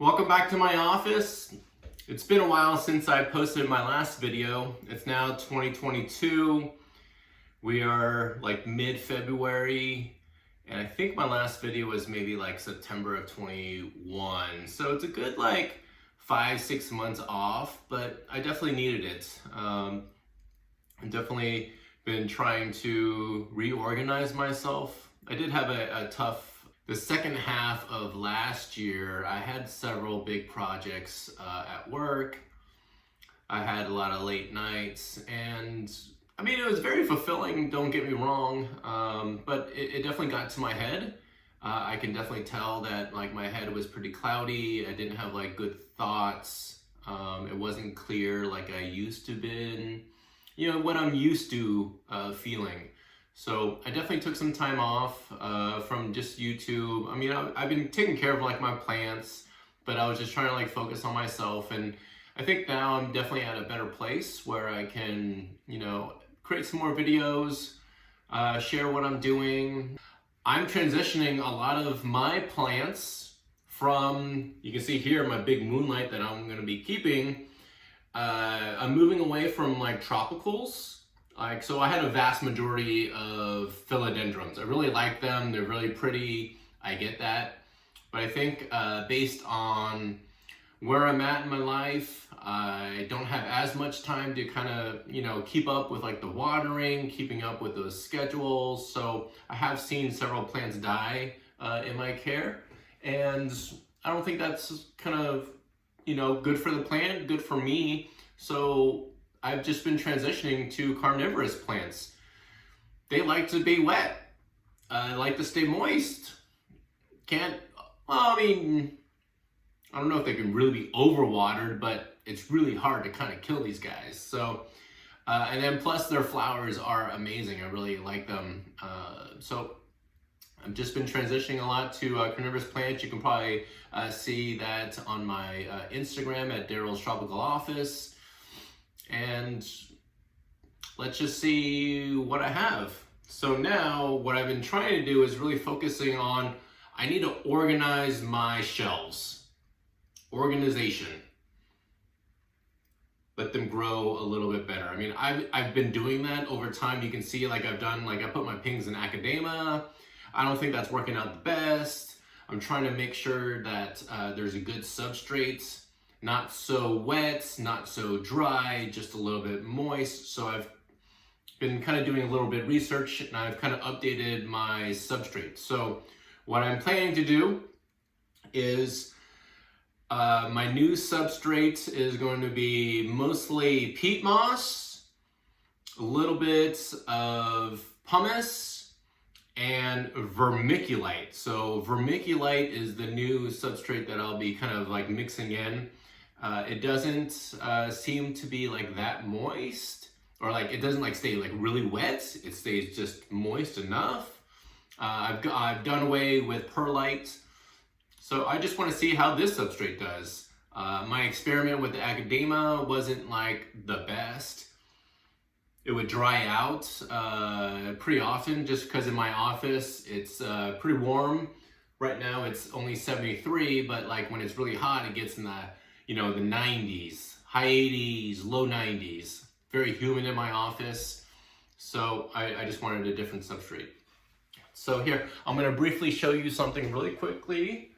Welcome back to my office. It's been a while since I posted my last video. It's now 2022. We are like mid-February, and I think my last video was maybe like September of 21. So it's a good like 5-6 months off, but I definitely needed it. I've definitely been trying to reorganize myself. I did have a tough the second half of last year. I had several big projects at work. I had a lot of late nights, and I mean, it was very fulfilling, don't get me wrong, but it definitely got to my head. I can definitely tell that like my head was pretty cloudy. I didn't have like good thoughts. It wasn't clear like I used to been, what I'm used to feeling. So I definitely took some time off from just YouTube. I mean, I've been taking care of like my plants, but I was just trying to like focus on myself. And I think now I'm definitely at a better place where I can, create some more videos, share what I'm doing. I'm transitioning a lot of my plants from, you can see here, my big moonlight that I'm gonna be keeping. I'm moving away from like tropicals. So I had a vast majority of philodendrons. I really like them. They're really pretty. I get that. But I think based on where I'm at in my life, I don't have as much time to kind of, keep up with like the watering, keeping up with those schedules. So I have seen several plants die in my care. And I don't think that's kind of, good for the plant, good for me. So I've just been transitioning to carnivorous plants. They like to be wet. Like to stay moist. I don't know if they can really be overwatered, but it's really hard to kind of kill these guys. So, and then plus their flowers are amazing. I really like them. So I've just been transitioning a lot to carnivorous plants. You can probably see that on my Instagram at Daryl's Tropical Office. And let's just see what I have. So now what I've been trying to do is really focusing on, I need to organize my shelves. Organization. Let them grow a little bit better. I mean, I've been doing that over time. You can see like I put my pings in academia. I don't think that's working out the best. I'm trying to make sure that there's a good substrate. Not so wet, not so dry, just a little bit moist. So I've been kind of doing a little bit of research, and I've kind of updated my substrate. So what I'm planning to do is my new substrate is going to be mostly peat moss, a little bit of pumice, and vermiculite. So vermiculite is the new substrate that I'll be kind of like mixing in. It doesn't seem to be like that moist, or like it doesn't like stay like really wet. It stays just moist enough. I've done away with perlite. So I just want to see how this substrate does. My experiment with the academia wasn't like the best. It would dry out pretty often just because in my office it's pretty warm. Right now it's only 73, but like when it's really hot, it gets in the the 90s, high 80s, low 90s. Very humid in my office. So I just wanted a different substrate. So here, I'm gonna briefly show you something really quickly.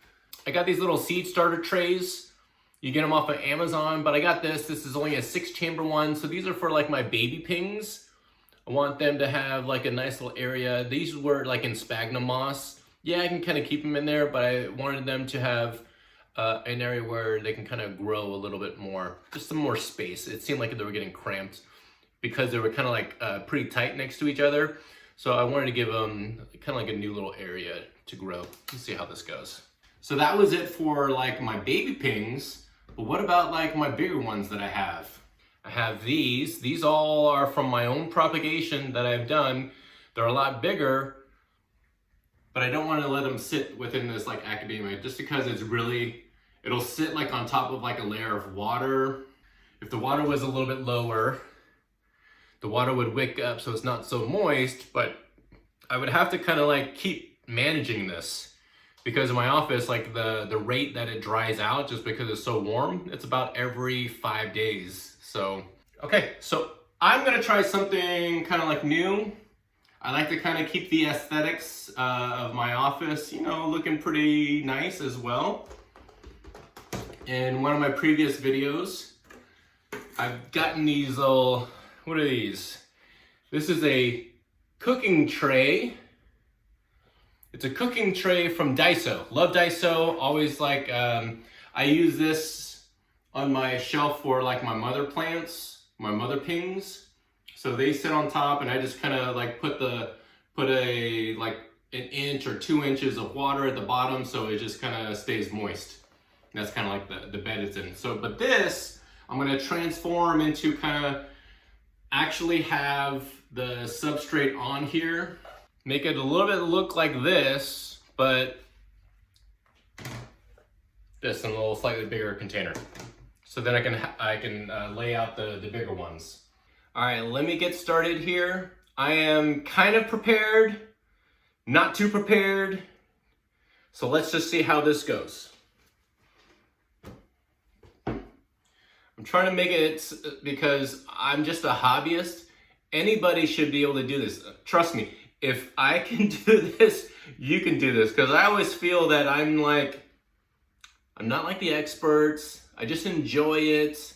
I got these little seed starter trays. You get them off of Amazon, but I got this. This is only a 6-chamber one. So these are for like my baby pings. I want them to have like a nice little area. These were like in sphagnum moss. Yeah, I can kind of keep them in there, but I wanted them to have an area where they can kind of grow a little bit more, just some more space. It seemed like they were getting cramped because they were kind of like pretty tight next to each other. So I wanted to give them kind of like a new little area to grow. Let's see how this goes. So that was it for like my baby pings, but what about like my bigger ones that I have? I have these. These all are from my own propagation that I've done. They're a lot bigger, but I don't want to let them sit within this like academia just because it'll sit like on top of like a layer of water. If the water was a little bit lower, the water would wick up so it's not so moist, but I would have to kind of like keep managing this because in my office, like the rate that it dries out, just because it's so warm, it's about every 5 days. So, okay, so I'm gonna try something kind of like new. I like to kind of keep the aesthetics of my office, you know, looking pretty nice as well. In one of my previous videos, I've gotten these little, what are these? This is a cooking tray. It's a cooking tray from Daiso. Love Daiso, always like, I use this on my shelf for like my mother plants, my mother pings. So they sit on top and I just kind of like put a like an inch or 2 inches of water at the bottom so it just kind of stays moist. And that's kind of like the bed it's in. So, but this, I'm gonna transform into kind of actually have the substrate on here. Make it a little bit look like this, but this in a little slightly bigger container. So then I can lay out the bigger ones. All right, let me get started here. I am kind of prepared, not too prepared. So let's just see how this goes. I'm trying to make it because I'm just a hobbyist. Anybody should be able to do this. Trust me, if I can do this, you can do this. Because I always feel that I'm not like the experts. I just enjoy it.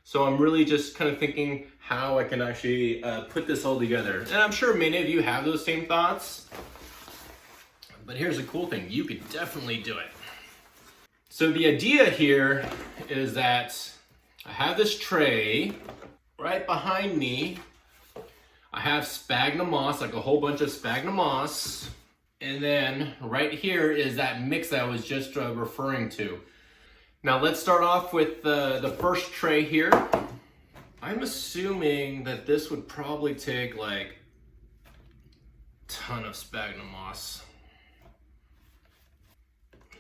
So I'm really just kind of thinking how I can actually put this all together. And I'm sure many of you have those same thoughts. But here's the cool thing, you could definitely do it. So the idea here is that I have this tray. Right behind me, I have sphagnum moss, like a whole bunch of sphagnum moss. And then right here is that mix that I was just referring to. Now let's start off with the first tray here. I'm assuming that this would probably take like a ton of sphagnum moss.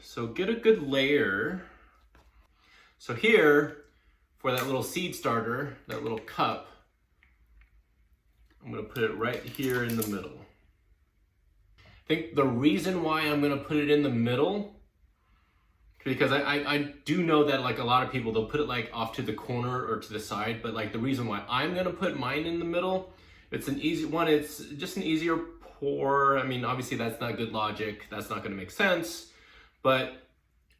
So get a good layer. So here, for that little seed starter, that little cup, I'm gonna put it right here in the middle. I think the reason why I'm gonna put it in the middle, because I do know that like a lot of people, they'll put it like off to the corner or to the side, but like the reason why I'm gonna put mine in the middle, it's an easy one, it's just an easier pour. I mean, obviously that's not good logic, that's not gonna make sense, but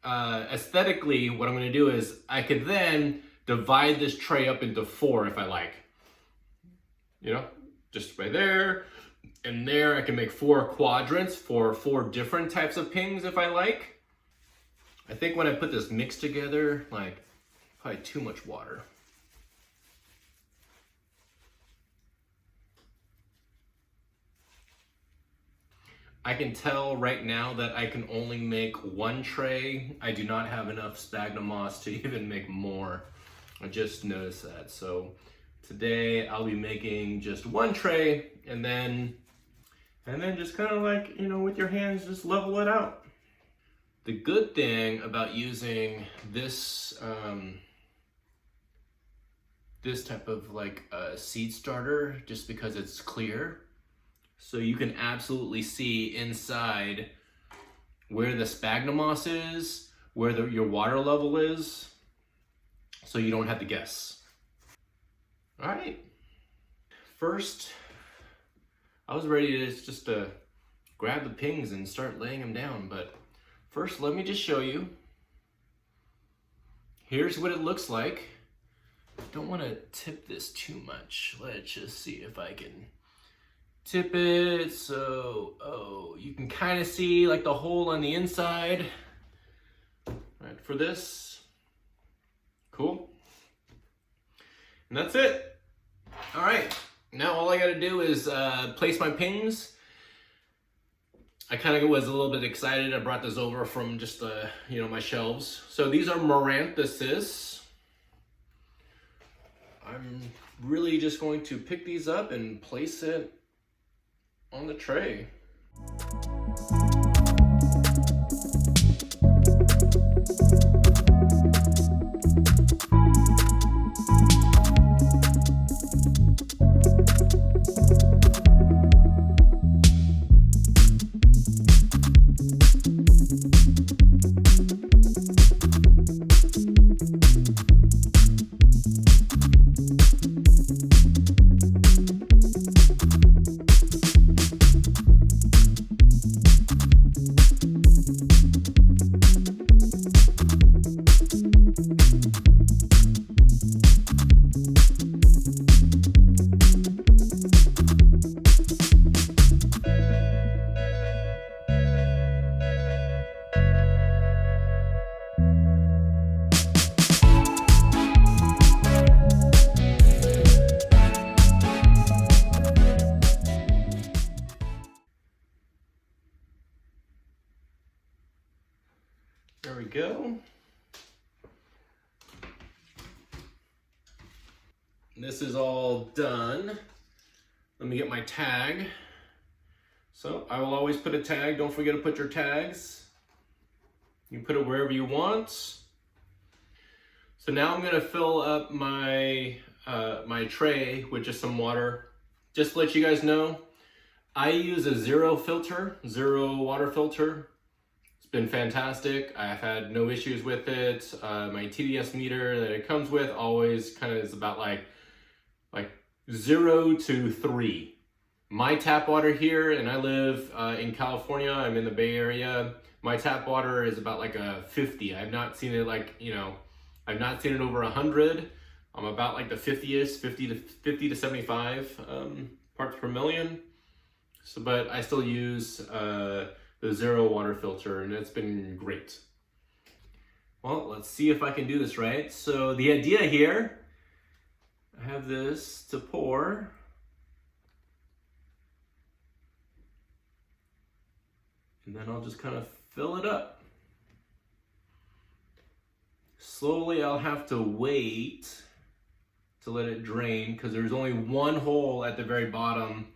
aesthetically, what I'm gonna do is I could then divide this tray up into 4 if I like. You know, just right there, and there I can make 4 quadrants for 4 different types of pings if I like. I think when I put this mix together, like probably too much water. I can tell right now that I can only make 1 tray. I do not have enough sphagnum moss to even make more. I just noticed that. So today I'll be making just 1 tray and then just kind of like, you know, with your hands, just level it out. The good thing about using this this type of like seed starter, just because it's clear, so you can absolutely see inside where the sphagnum moss is, where your water level is, so you don't have to guess. All right. First, I was ready to just grab the pings and start laying them down, but first, let me just show you. Here's what it looks like. I don't want to tip this too much. Let's just see if I can tip it. So, you can kind of see like the hole on the inside. Right, for this. Cool. And that's it. All right. Now all I got to do is place my pings. I kind of was a little bit excited. I brought this over from just my shelves. So these are Maranthuses. I'm really just going to pick these up and place it on the tray. this is all done. Let me get my tag. So I will always put a tag. Don't forget to put your tags. You can put it wherever you want. So now I'm gonna fill up my my tray with just some water. Just to let you guys know, I use a zero water filter. It's been fantastic. I've had no issues with it. My TDS meter that it comes with always kind of is about like 0 to 3. My tap water here, and I live in California, I'm in the Bay Area, my tap water is about like a 50. I've not seen it like, you know, I've not seen it over 100. I'm about like the 50-ish, 50 to 75 parts per million. So, but I still use the zero water filter, and it's been great. Well, let's see if I can do this right. So the idea here, I have this to pour. And then I'll just kind of fill it up. Slowly I'll have to wait to let it drain, because there's only one hole at the very bottom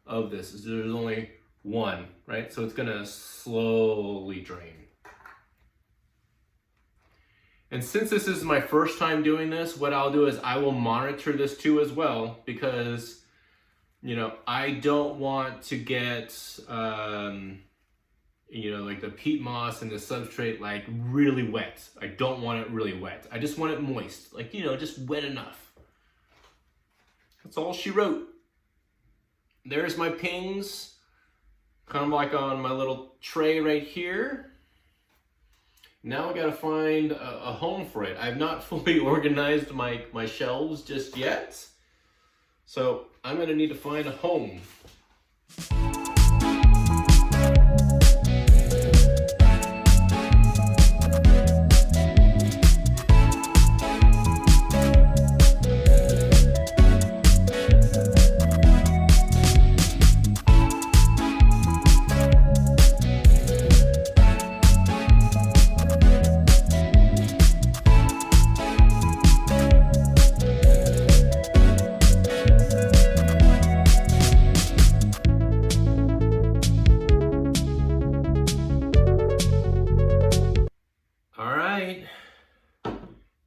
of this. There's only one, right? So it's gonna slowly drain. And since this is my first time doing this, what I'll do is I will monitor this too as well, because, you know, I don't want to get, you know, like the peat moss and the substrate like really wet. I don't want it really wet. I just want it moist, like, you know, just wet enough. That's all she wrote. There's my pings, kind of like on my little tray right here. Now I gotta find a home for it. I've not fully organized my shelves just yet. So I'm gonna need to find a home.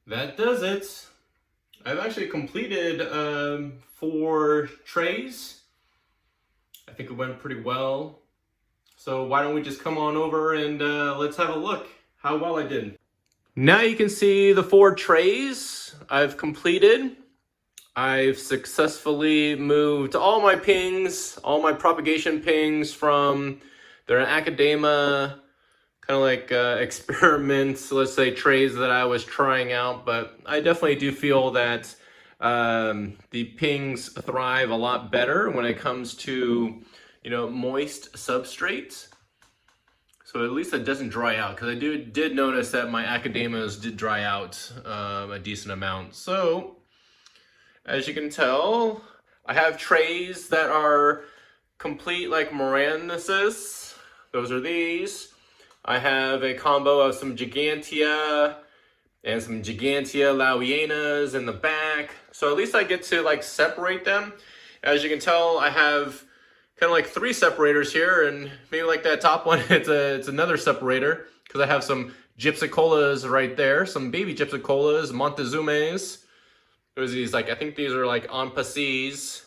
That does it. I've actually completed 4 trays. I think it went pretty well. So why don't we just come on over and let's have a look how well I did. Now you can see the 4 trays I've completed. I've successfully moved all my pings, all my propagation pings from their academia kind of like experiments, let's say trays that I was trying out, but I definitely do feel that the pings thrive a lot better when it comes to, you know, moist substrates. So at least it doesn't dry out, because I did notice that my academias did dry out a decent amount. So as you can tell, I have trays that are complete like Moranesis. Those are these. I have a combo of some Gigantea and some Gigantea Lauienas in the back. So at least I get to like separate them. As you can tell, I have kind of like 3 separators here, and maybe like that top one, it's another separator, because I have some Gypsicolas right there, some baby Gypsicolas, Montezumes. There's these like, I think these are like Ampasses.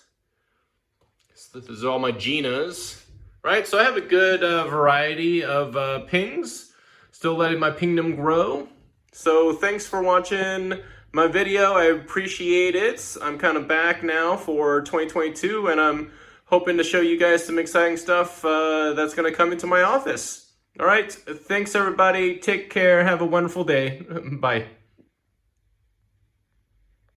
This are all my Ginas. Right, so I have a good variety of pings, still letting my pingdom grow. So thanks for watching my video, I appreciate it. I'm kind of back now for 2022, and I'm hoping to show you guys some exciting stuff that's gonna come into my office. All right, thanks everybody, take care, have a wonderful day, bye.